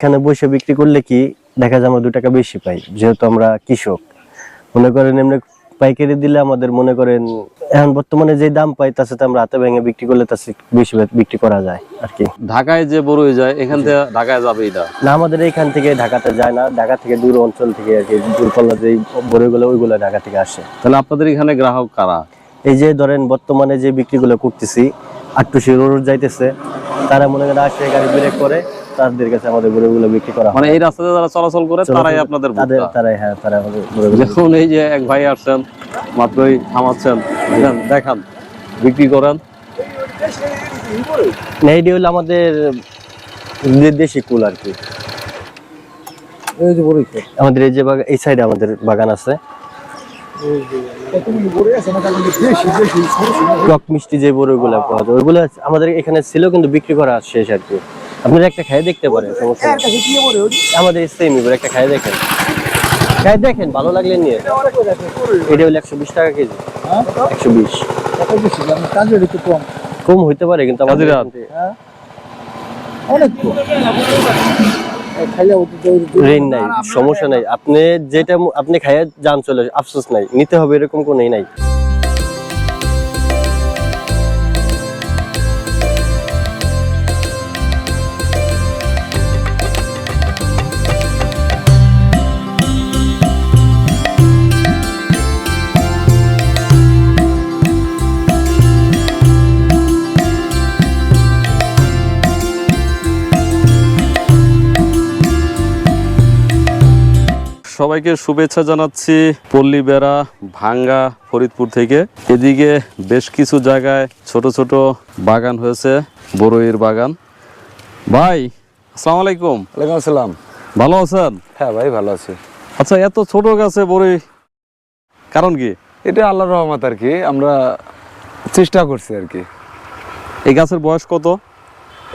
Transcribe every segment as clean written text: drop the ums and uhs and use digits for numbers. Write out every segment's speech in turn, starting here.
এখানে বসে বিক্রি করলে কি দেখা যায় আমরা 2 টাকা বেশি পাই, যেহেতু আমরা কৃষক। মনে করেন এমনি পাইকারি দিলে আমাদের মনে করেন এখন বর্তমানে যে দাম পাই তার সাথে আমরা হাতে ভেঙে বিক্রি করলে তার বেশি বিক্রি করা যায় আর কি। ঢাকায় যে বড়ই যায় এখান থেকে ঢাকায় যাবে এটা না, আমাদের এখান থেকে ঢাকাতে যায় না, ঢাকা থেকে দূর অঞ্চল থেকে আর কি, দূরপাল্লা যে বড়ইগুলো ওইগুলো ঢাকা থেকে আসে। তাহলে আপনাদের এখানে গ্রাহক কারা? এই যে ধরেন বর্তমানে যে বিক্রিগুলো করতেছি আটটুসি রোড যাইতেছে, তারা মনে করেন আসে গাড়ি ব্রেক করে তাদের কাছে আমাদের গরুগুলো বিক্রি করা হয়। মানে এই রাস্তাতে যারা চলাচল করে তারাই আপনাদের ভোক্তা? তারাই, হ্যাঁ, তারা আমাদের গরুগুলো। দেখুন এই যে এক ভাই আসছেন, মাত্রই থামাচ্ছেন, দেখান বিক্রি করেন। এইটি হলো আমাদের দেশি কুল আর কি। আমাদের এই যে এই সাইডে আমাদের বাগান আছে, টক মিষ্টি যে বড়গুলো পাওয়া যায় ওইগুলো আমাদের এখানে ছিল, কিন্তু বিক্রি করা শেষ আর কি। আপনারা একটা খাই দেখতে পারেন, সমস্যা নেই। আমাদের সেমই একটা খাই দেখেন, ভালো লাগলে নিয়ে। এটা হলো 120 টাকা কেজি। 120 কম হইতে পারে, কিন্তু আমাদের অনেক ঋণ নাই, সমস্যা নাই। আপনি যেটা আপনি খাইয়া যান চলে, আফসোস নাই, নিতে হবে এরকম কোনো নাই। সবাইকে শুভেচ্ছা জানাচ্ছি পল্লীবেড়া ভাঙ্গা ফরিদপুর থেকে। এদিকে বেশ কিছু জায়গায় ছোট ছোট বাগান হয়েছে, বড়ইয়ের বাগান। ভাই আসসালামু আলাইকুম। ওয়ালাইকুম আসসালাম। ভালো আছেন? হ্যাঁ ভাই, ভালো আছি। আচ্ছা, এত ছোট গাছে বড়ই কারণ কি? এটা আল্লাহর রহমত আর কি, আমরা চেষ্টা করছি আর কি। এই গাছের বয়স কত?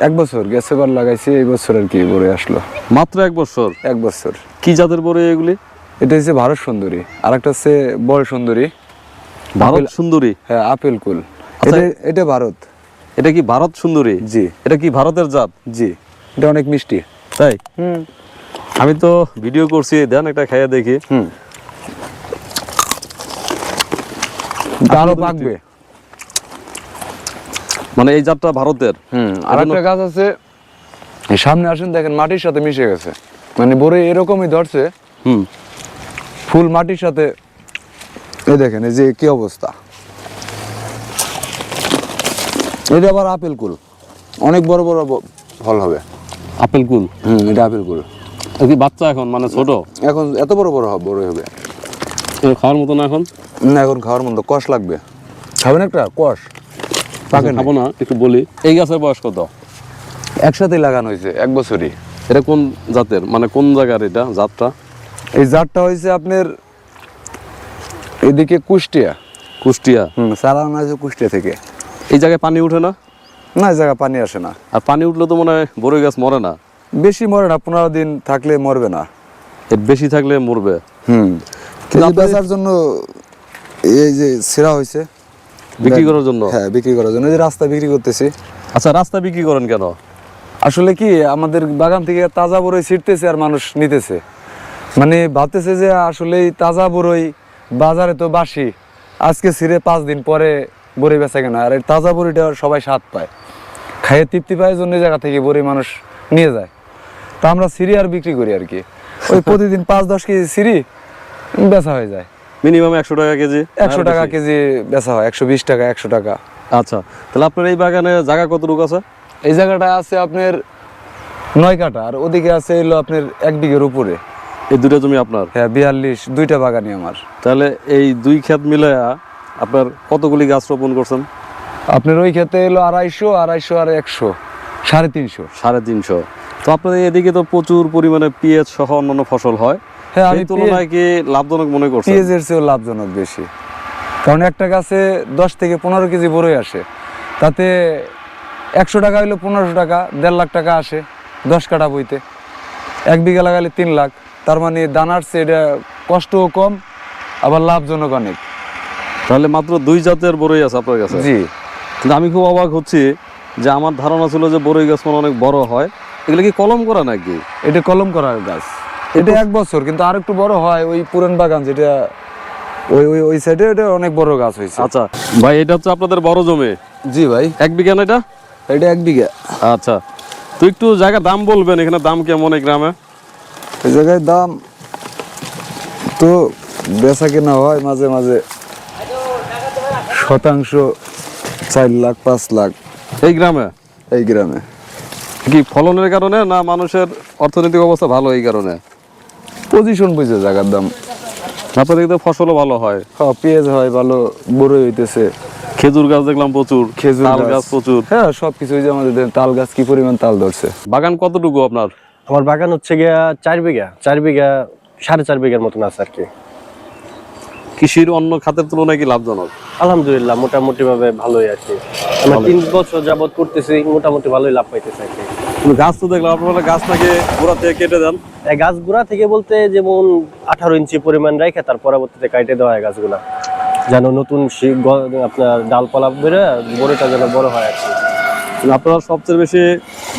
1 বছর গেছে, বার লাগাইছি, এই বছর আর কি বড়ই আসলো। মাত্র 1 বছর? 1 বছর। কি জাতের বড়ই এগুলি? এটা হচ্ছে ভারত সুন্দরী, আর একটা হচ্ছে বড় সুন্দরী। ভারত সুন্দরী? হ্যাঁ, আপেল কুল। এটা ভারত। এটা কি ভারত সুন্দরী? জি। এটা কি ভারতের জাত? জি। এটা অনেক মিষ্টি। তাই? আমি তো ভিডিও করছি, দেন একটা খাইয়া দেখি। আরো পাকবে। মানে এই জাতটা ভারতের? আর একটা গাছ আছে সামনে, আসেন দেখেন, মাটির সাথে মিশে গেছে। মানে বড়ই এরকমই ধরছে, ফুল মাটির সাথে। এই দেখেন, এই যে কি অবস্থা। এটা আবার আপেল কুল, অনেক বড় বড় ফল হবে। আপেল কুল? এটা আপেল কুল। কি বাচ্চা এখন, মানে ছোট? এখন এত বড় বড় হবে। খাওয়ার মতো না এখন? না, এখন খাওয়ার মতো, কষ লাগবে। খাবেন একটা কষ? খাবো না, একটু বলি। এই গাছের বয়স কত? একসাথে লাগানো হয়েছে, 1 বছরই। এটা কোন জাতের, মানে কোন জায়গার এটা জাতটা? এই জাতটা হয়েছে আপনার এদিকে কুষ্টিয়া। কুষ্টিয়া? চালানো হয়েছে কুষ্টিয়া থেকে। এই জায়গায় পানি উঠে না? না, এই জায়গায় পানি আসে না। আর পানি উঠলে তো মনে হয় বড়ই গাছ মরে না? বেশি মরে না, 15 দিন থাকলে মরবে না। এর বেশি থাকলে মরবে? কিন্তু বেচার জন্য এই যে ছেঁড়া হয়েছে বিক্রি করার জন্য? হ্যাঁ, বিক্রি করার জন্য। এই যে রাস্তা বিক্রি করতেছি। আচ্ছা, রাস্তা বিক্রি করেন কেন? আসলে কি, আমাদের বাগান থেকে তাজা বড়ই ছিটতেছে আর মানুষ নিতেছে। মানে ভাবতেছে যে আসলে তাজা বড়ই বাজারে তো বাসি, আজকে ছিঁড়ে 5 দিন পরে বড়ি বেচা কেনা। আর এই তাজা বড়িটা সবাই স্বাদ পায়, খাইয়ে তৃপ্তি পায়, জন্য জায়গা থেকে বড়ি মানুষ নিয়ে যায়। তা আমরা ছিঁড়ি আর বিক্রি করি আর কি। ওই প্রতিদিন 5-10 কেজি ছিঁড়ি বেচা হয়ে যায়। মিনিমাম 100 টাকা কেজি? 100 টাকা কেজি বেচা হয়, 120 টাকা, 100 টাকা। আচ্ছা, তাহলে আপনার এই বাগানে জায়গা কতটুকু আছে? এই জায়গাটা আছে আপনার 9 কাঠা, আর ওদিকে আছে হলো আপনার 1 বিঘের উপরে। এই দুটো জমি আপনার? হ্যাঁ, 42, 2টা বাগানই আমার। তাহলে এই 2 ক্ষেত মিলে আপনার কতগুলি গাছ রোপণ করছেন? আপনার ওই ক্ষেতে এলো 250 আর 100, 350। 350। তো আপনাদের এদিকে তো প্রচুর পরিমাণে পেঁয়াজ সহ অন্যান্য ফসল হয়। হ্যাঁ, আমি তুলনায় কি লাভজনক মনে করছি? পেঁয়াজের চেয়েও লাভজনক বেশি, কারণ একটা গাছে 10 থেকে 15 কেজি বড়ই আসে। তাতে 100 টাকা হইলো 1500 টাকা, 1.5 লাখ টাকা আসে 10 কাঠা বইতে। 1 বিঘা লাগালে 3 লাখ। তার মানে দানার চেয়ে এটা কষ্টও কম, আবার লাভজনক অনেক। তাহলে মাত্র 2 জাতের বড়ই আছে আপনার কাছে? জি। কিন্তু আমি খুব অবাক হচ্ছি যে আমার ধারণা ছিল যে বড়ই গাছ মানে অনেক বড় হয়, এগুলো কি কলম করা নাকি? এটা কলম করার গাছ, এটা 1 বছর, কিন্তু আর একটু বড় হয় ওই পুরান বাগান যেটা ওই ওই ওই সাইডে, এটা অনেক বড় গাছ হয়েছে। আচ্ছা ভাই, এটা হচ্ছে আপনাদের বড় জমি? জি ভাই, 1 বিঘা না এটা? এটা 1 বিঘা। আচ্ছা, তো একটু জায়গার দাম বলবেন, এখানে দাম কেমন এই গ্রামে? এই জায়গায় দাম তো বেচা কেনা হয় মাঝে মাঝে শতাংশ 4 লাখ 5 লাখ এই গ্রামে? এই গ্রামে। কি ফলনের কারণে না মানুষের অর্থনৈতিক অবস্থা ভালো এই কারণে? পজিশন বুঝে জায়গার দাম। আপনাদের তো ফসলও ভালো হয়, হ্যাঁ, পেঁয়াজ হয় ভালো, বড় হইতেছে, খেজুর গাছ দেখলাম প্রচুর, খেজুর তাল গাছ প্রচুর। হ্যাঁ সবকিছু। যে আমাদের তাল গাছ কি পরিমাণ তাল ধরছে। বাগান কতটুকু আপনার? আমার বাগান হচ্ছে গিয়া 4 বিঘা, 4 বিঘা 4.5 বিঘার মতন আছে আর কি। কৃষির অন্য খাতের তুলনায় কি লাভজনক? আলহামদুলিল্লাহ মোটামুটি ভাবে ভালোই আর কি। আমরা 3 বছর যাবত করতেছি, মোটামুটি ভালোই লাভ পাইতেছি আর কি। কিন্তু গাছ তো দেখলাম আপনারা গাছ নাকি গোড়া থেকে কেটে দেন। এই গাছ গুড়া থেকে বলতে যেমন 18 ইঞ্চি পরিমাণ রেখে তার পরবর্তীতে কাটে দেওয়া হয় গাছগুলা, যেন নতুন আপনার ডালপালা বেরোয় বড়টা যেন বড় হয় আর কি। কিন্তু আপনারা সবচেয়ে বেশি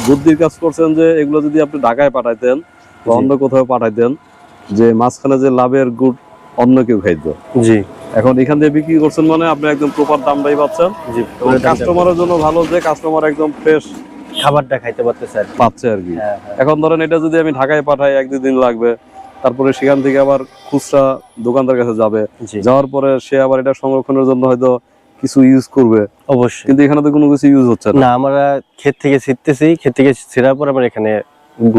বুদ্ধির কাজ করছেন যে এগুলো যদি আপনি ঢাকায় পাঠাইতেন বা অন্য কোথাও পাঠাইতেন, যে মাঝখানে যে লাভের গুড় অন্য কেউ খাইতো। জি, এখন এখান থেকে বিক্রি করছেন মানে আপনি একদম প্রপার দামটাই পাচ্ছেন। জি, কাস্টমারের জন্য ভালো যে কাস্টমার একদম ফ্রেশ খাবারটা খাইতে পারতেছে আর কি। পাচ্ছে আর কি। হ্যাঁ, হ্যাঁ। এখন ধরেন এটা যদি আমি ঢাকায় পাঠাই 1-2 দিন লাগবে, তারপরে সেখান থেকে আবার খুচরা দোকানদার কাছে যাবে, জি, যাওয়ার পরে সে আবার এটা সংরক্ষণের জন্য হয়তো কিছু ইউজ করবে, অবশ্যই। কিন্তু এখানে তো কোনো কিছু ইউজ হচ্ছে না। না, আমরা ক্ষেত থেকে ছিটতেছি, ক্ষেত থেকে ছিঁড়ার পর আমরা এখানে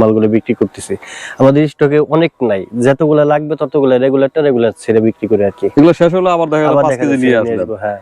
মালগুলো বিক্রি করতেছি। আমাদের স্টকে অনেক নাই, যতগুলা লাগবে ততগুলা রেগুলার ছেড়ে বিক্রি করে আর কি। এগুলো শেষ হলে আবার দেখা গেল আবার 5 দেখা কেজি যাচ্ছে নিয়ে নিয়ে আসলেন। যাবো, হ্যাঁ।